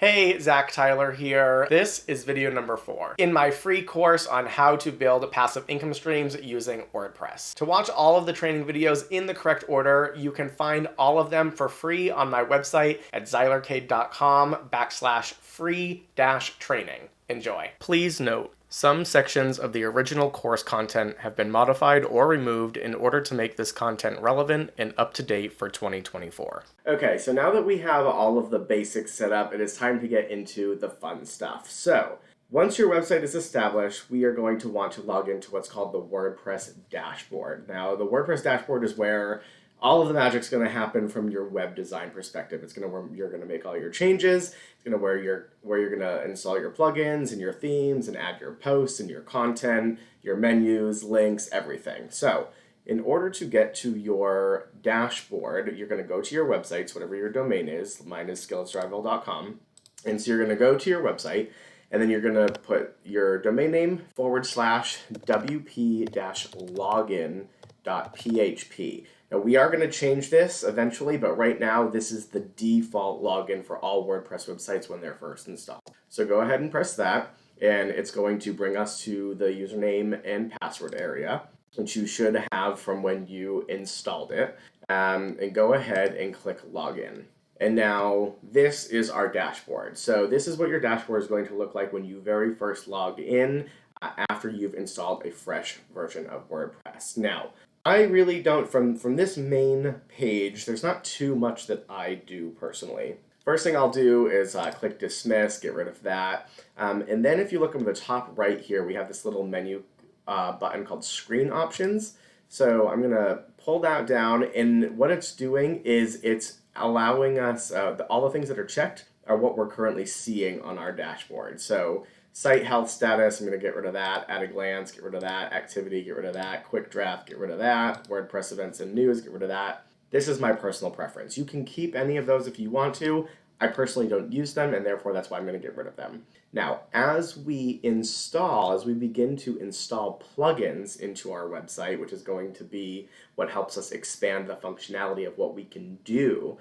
Hey, Zach Tyler here. This is video number 4 in my free course on how to build passive income streams using WordPress. To watch all of the training videos in the correct order, you can find all of them for free on my website at zylercade.com/free-training. Enjoy. Please note, some sections of the original course content have been modified or removed in order to make this content relevant and up to date for 2024. Okay, so now that we have all of the basics set up, it is time to get into the fun stuff. So, once your website is established, we are going to want to log into what's called the WordPress dashboard. Now, the WordPress dashboard is where all of the magic's going to happen from your web design perspective. It's going to where you're going to make all your changes. It's going to where you're going to install your plugins and your themes and add your posts and your content, your menus, links, everything. So, in order to get to your dashboard, you're going to go to your websites, whatever your domain is. Mine is skilletsdrivel.com. And so you're going to go to your website, and then you're going to put your domain name /wp-login.php. Now, we are going to change this eventually, but right now, this is the default login for all WordPress websites when they're first installed. So go ahead and press that, and it's going to bring us to the username and password area, which you should have from when you installed it. And go ahead and click Login. And now this is our dashboard. So this is what your dashboard is going to look like when you very first log in after you've installed a fresh version of WordPress. Now, I really don't, from this main page, there's not too much that I do personally. First thing I'll do is click Dismiss, get rid of that. And then if you look over the top right here, we have this little menu button called Screen Options. So I'm going to pull that down, and what it's doing is it's allowing us, all the things that are checked are what we're currently seeing on our dashboard. So site health status, I'm going to get rid of that. At a glance, get rid of that. Activity, get rid of that. Quick draft, get rid of that. WordPress events and news, get rid of that. This is my personal preference. You can keep any of those if you want to. I personally don't use them, and therefore that's why I'm going to get rid of them. Now, as we begin to install plugins into our website, which is going to be what helps us expand the functionality of what we can do,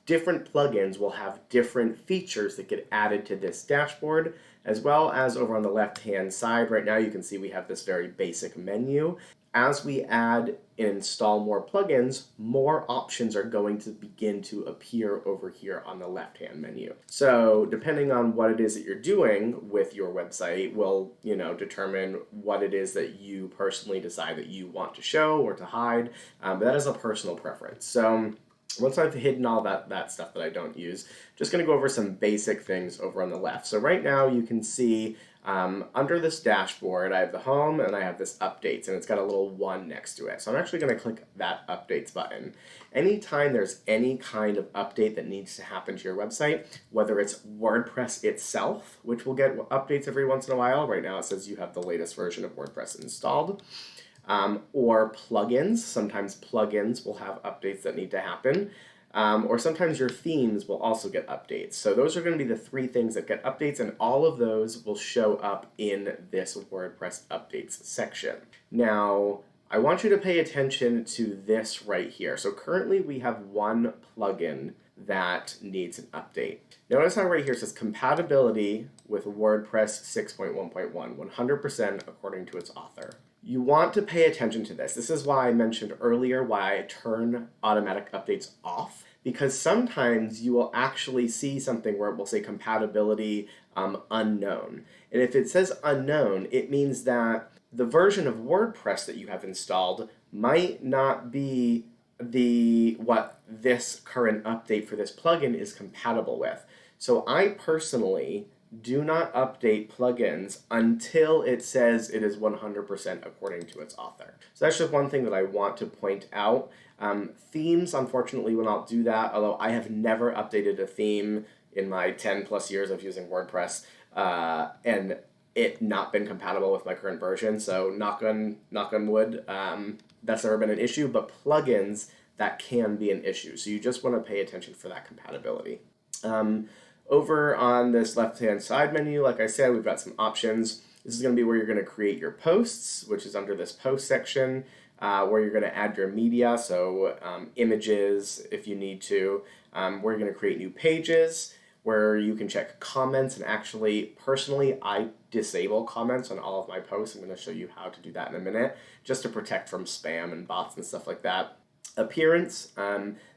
different plugins will have different features that get added to this dashboard, as well as over on the left-hand side. Right now you can see we have this very basic menu. As we add and install more plugins, more options are going to begin to appear over here on the left-hand menu. So depending on what it is that you're doing with your website will, determine what it is that you personally decide that you want to show or to hide. But that is a personal preference. So once I've hidden all that stuff that I don't use, just going to go over some basic things over on the left. So right now you can see under this dashboard, I have the home and I have this updates, and it's got a little 1 next to it. So I'm actually going to click that updates button. Anytime there's any kind of update that needs to happen to your website, whether it's WordPress itself, which will get updates every once in a while. Right now it says you have the latest version of WordPress installed. Or plugins. Sometimes plugins will have updates that need to happen. Or sometimes your themes will also get updates. So those are going to be the 3 things that get updates, and all of those will show up in this WordPress updates section. Now, I want you to pay attention to this right here. So currently we have one plugin that needs an update. Notice how right here it says compatibility with WordPress 6.1.1, 100% according to its author. You want to pay attention to this. This is why I mentioned earlier why I turn automatic updates off, because sometimes you will actually see something where it will say compatibility unknown. And if it says unknown, it means that the version of WordPress that you have installed might not be what this current update for this plugin is compatible with. So I personally do not update plugins until it says it is 100% according to its author. So that's just one thing that I want to point out. Themes, unfortunately, will not do that, although I have never updated a theme in my 10 plus years of using WordPress, and it not been compatible with my current version. So knock on wood, that's never been an issue, but plugins, that can be an issue. So you just want to pay attention for that compatibility. Over on this left-hand side menu, like I said, we've got some options. This is going to be where you're going to create your posts, which is under this post section, where you're going to add your media, so images if you need to, where you're going to create new pages, where you can check comments. And actually, personally, I disable comments on all of my posts. I'm going to show you how to do that in a minute, just to protect from spam and bots and stuff like that. Appearance,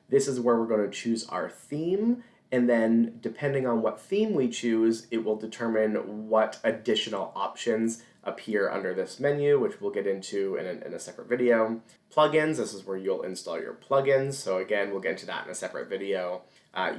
this is where we're going to choose our theme. And then depending on what theme we choose, it will determine what additional options appear under this menu, which we'll get into in a separate video. Plugins, this is where you'll install your plugins. So again, we'll get into that in a separate video.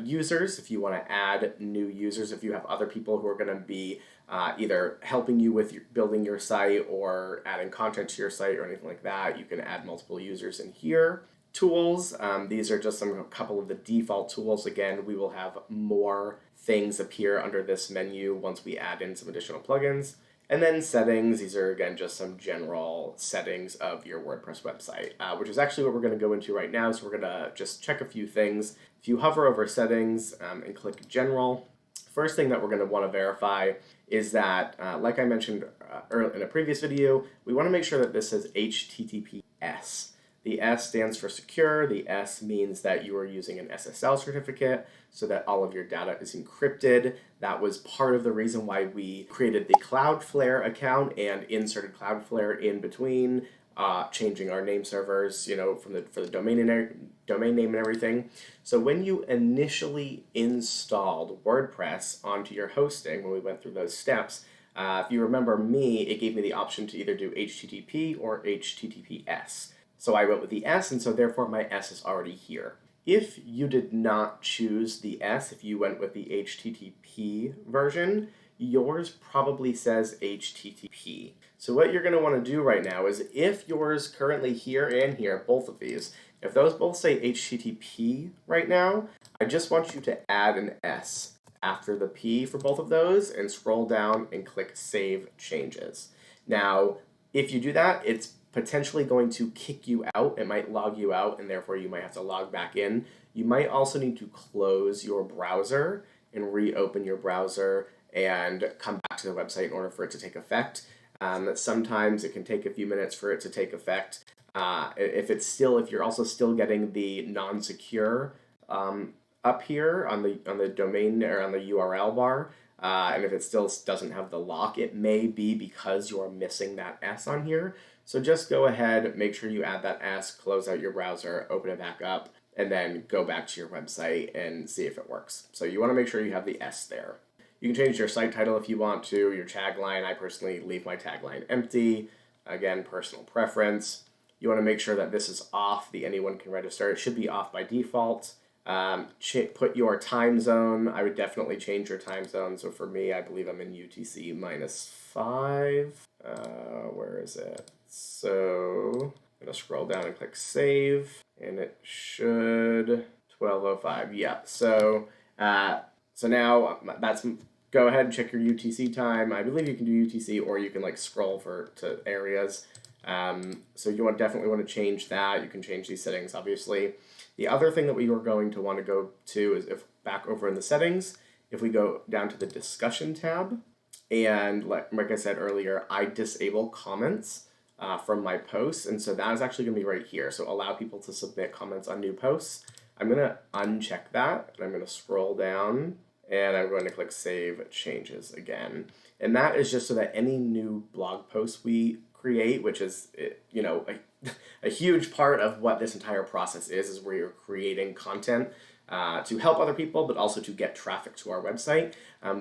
Users, if you want to add new users, if you have other people who are going to be either helping you with building your site or adding content to your site or anything like that, you can add multiple users in here. Tools, these are just a couple of the default tools. Again, we will have more things appear under this menu once we add in some additional plugins. And then settings, these are again just some general settings of your WordPress website, which is actually what we're going to go into right now. So we're going to just check a few things. If you hover over settings and click general, first thing that we're going to want to verify is that, like I mentioned in a previous video, we want to make sure that this says HTTPS. The S stands for secure. The S means that you are using an SSL certificate so that all of your data is encrypted. That was part of the reason why we created the Cloudflare account and inserted Cloudflare in between, changing our name servers, for the domain name and everything. So when you initially installed WordPress onto your hosting, when we went through those steps, if you remember me, it gave me the option to either do HTTP or HTTPS. So I went with the S, and so therefore my S is already here. If you did not choose the S, if you went with the HTTP version, yours probably says HTTP. So what you're going to want to do right now is, if yours currently here and here, both of these, if those both say HTTP right now, I just want you to add an S after the P for both of those and scroll down and click Save Changes. Now, if you do that, it's potentially going to kick you out. It might log you out, and therefore you might have to log back in. You might also need to close your browser and reopen your browser and come back to the website in order for it to take effect. Sometimes it can take a few minutes for it to take effect. If you're also still getting the non-secure up here on the domain or on the URL bar, and if it still doesn't have the lock, it may be because you're missing that S on here. So just go ahead, make sure you add that S, close out your browser, open it back up, and then go back to your website and see if it works. So you want to make sure you have the S there. You can change your site title if you want to, your tagline. I personally leave my tagline empty. Again, personal preference. You want to make sure that this is off, the anyone can register. It should be off by default. Put your time zone. I would definitely change your time zone. So for me, I believe I'm in UTC -5. Where is it? So I'm going to scroll down and click save, and it should 12:05. Yeah. So now go ahead and check your UTC time. I believe you can do UTC, or you can scroll to areas. So you definitely want to change that. You can change these settings, obviously. The other thing that we are going to want to go to is, if back over in the settings, if we go down to the discussion tab, and like I said earlier, I disable comments from my posts, and so that is actually going to be right here. So allow people to submit comments on new posts. I'm going to uncheck that, and I'm going to scroll down, and I'm going to click Save Changes again. And that is just so that any new blog posts we create, which is a huge part of what this entire process is where you're creating content to help other people, but also to get traffic to our website.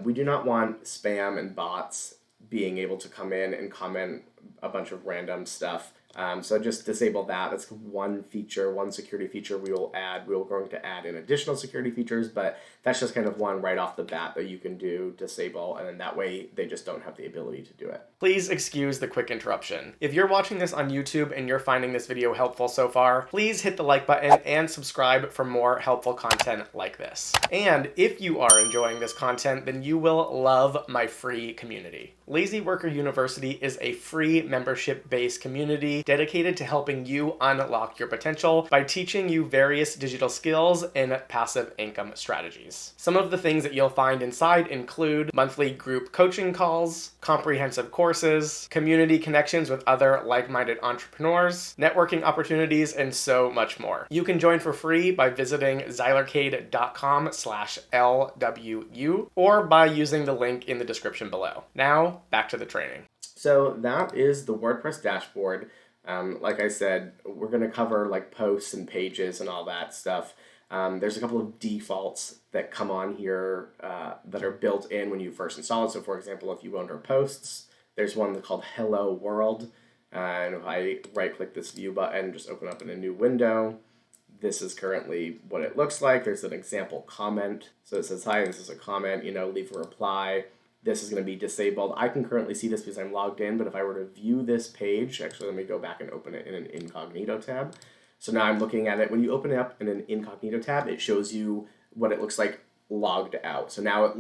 We do not want spam and bots being able to come in and comment a bunch of random stuff. So just disable that. That's one feature, one security feature we will add. We're going to add in additional security features, but that's just kind of one right off the bat that you can disable, and then that way they just don't have the ability to do it. Please excuse the quick interruption. If you're watching this on YouTube and you're finding this video helpful so far, please hit the like button and subscribe for more helpful content like this. And if you are enjoying this content, then you will love my free community. Lazy Worker University is a free membership-based community dedicated to helping you unlock your potential by teaching you various digital skills and passive income strategies. Some of the things that you'll find inside include monthly group coaching calls, comprehensive courses, community connections with other like-minded entrepreneurs, networking opportunities, and so much more. You can join for free by visiting zylercade.com/LWU or by using the link in the description below. Now, back to the training. So that is the WordPress dashboard. Like I said, we're going to cover like posts and pages and all that stuff. There's a couple of defaults that come on here that are built in when you first install it. So for example, if you go under posts, there's one called Hello World. And if I right click this view button, just open up in a new window. This is currently what it looks like. There's an example comment. So it says, hi, this is a comment, leave a reply. This is going to be disabled. I can currently see this because I'm logged in, but if I were to view this page, actually let me go back and open it in an incognito tab. So now I'm looking at it. When you open it up in an incognito tab, it shows you what it looks like logged out. So now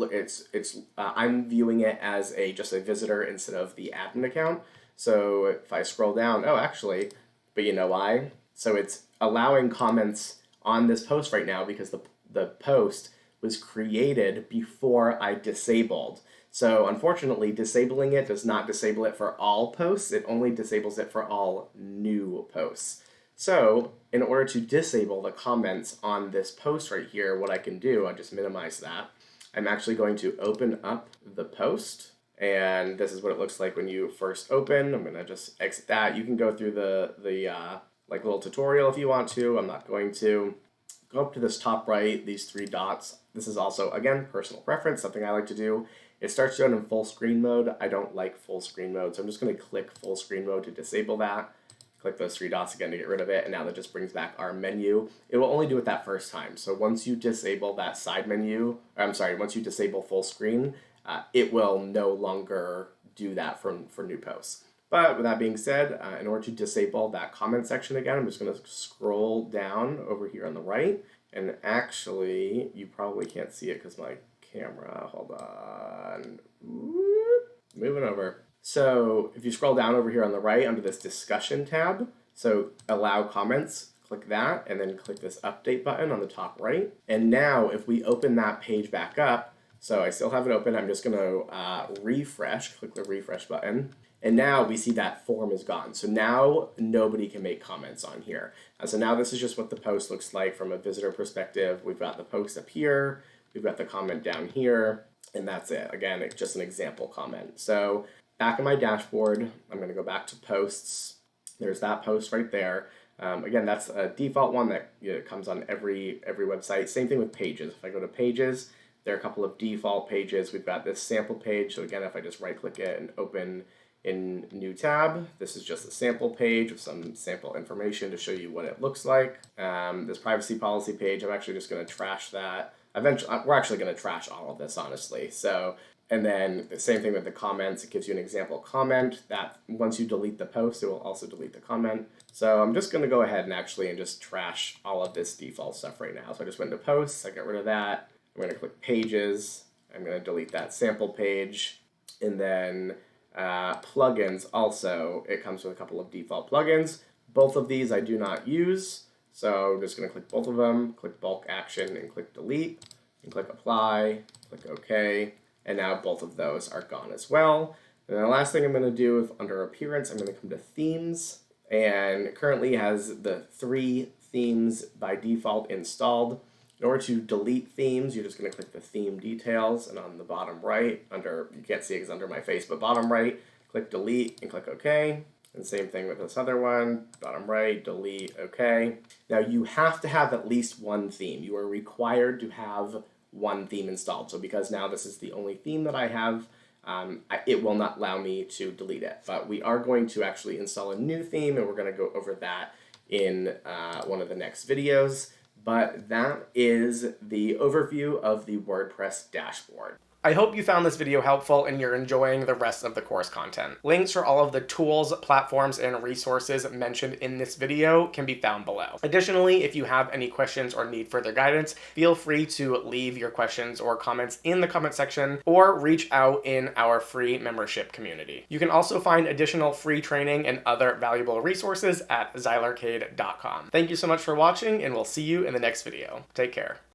I'm viewing it as just a visitor instead of the admin account. So if I scroll down, but you know why? So it's allowing comments on this post right now because the post was created before I disabled. So unfortunately, disabling it does not disable it for all posts. It only disables it for all new posts. So in order to disable the comments on this post right here, what I can do, I just minimize that. I'm actually going to open up the post. And this is what it looks like when you first open. I'm going to just exit that. You can go through the little tutorial if you want to. I'm not going to. Go up to this top right, these three dots. This is also, again, personal preference, something I like to do. It starts down in full screen mode. I don't like full screen mode, so I'm just going to click full screen mode to disable that. Click those three dots again to get rid of it, and now that just brings back our menu. It will only do it that first time. So once you disable that side menu, once you disable full screen, it will no longer do that for new posts. But with that being said, in order to disable that comment section again, I'm just going to scroll down over here on the right. And actually, you probably can't see it because my camera, hold on, moving over. So if you scroll down over here on the right under this discussion tab, so allow comments, click that, and then click this update button on the top right. And now if we open that page back up, so I still have it open, I'm just going to refresh, click the refresh button. And now we see that form is gone. So now nobody can make comments on here. So now this is just what the post looks like from a visitor perspective. We've got the post up here, we've got the comment down here, and that's it. Again, it's just an example comment. So back in my dashboard, I'm going to go back to posts. There's that post right there. Again, that's a default one that comes on every website. Same thing with pages. If I go to pages, there are a couple of default pages. We've got this sample page. So again, if I just right click it and open in new tab, this is just a sample page with some sample information to show you what it looks like. This privacy policy page, I'm actually just going to trash that. Eventually, we're actually going to trash all of this, honestly. So, and then the same thing with the comments. It gives you an example comment that once you delete the post, it will also delete the comment. So I'm just going to go ahead and just trash all of this default stuff right now. So I just went to posts, I got rid of that. I'm going to click pages. I'm going to delete that sample page. And then plugins also, it comes with a couple of default plugins. Both of these I do not use. So I'm just going to click both of them, click bulk action and click delete, and click apply, click OK. And now both of those are gone as well. And the last thing I'm going to do is under appearance, I'm going to come to themes. And it currently has the 3 themes by default installed. In order to delete themes, you're just going to click the theme details, and on the bottom right, you can't see it because under my face, but bottom right, click delete and click OK. And same thing with this other one, bottom right, delete, OK. Now you have to have at least one theme. You are required to have one theme installed. So because now this is the only theme that I have, it will not allow me to delete it. But we are going to actually install a new theme, and we're going to go over that in one of the next videos. But that is the overview of the WordPress dashboard. I hope you found this video helpful and you're enjoying the rest of the course content. Links for all of the tools, platforms, and resources mentioned in this video can be found below. Additionally, if you have any questions or need further guidance, feel free to leave your questions or comments in the comment section or reach out in our free membership community. You can also find additional free training and other valuable resources at xylarcade.com. Thank you so much for watching, and we'll see you in the next video. Take care.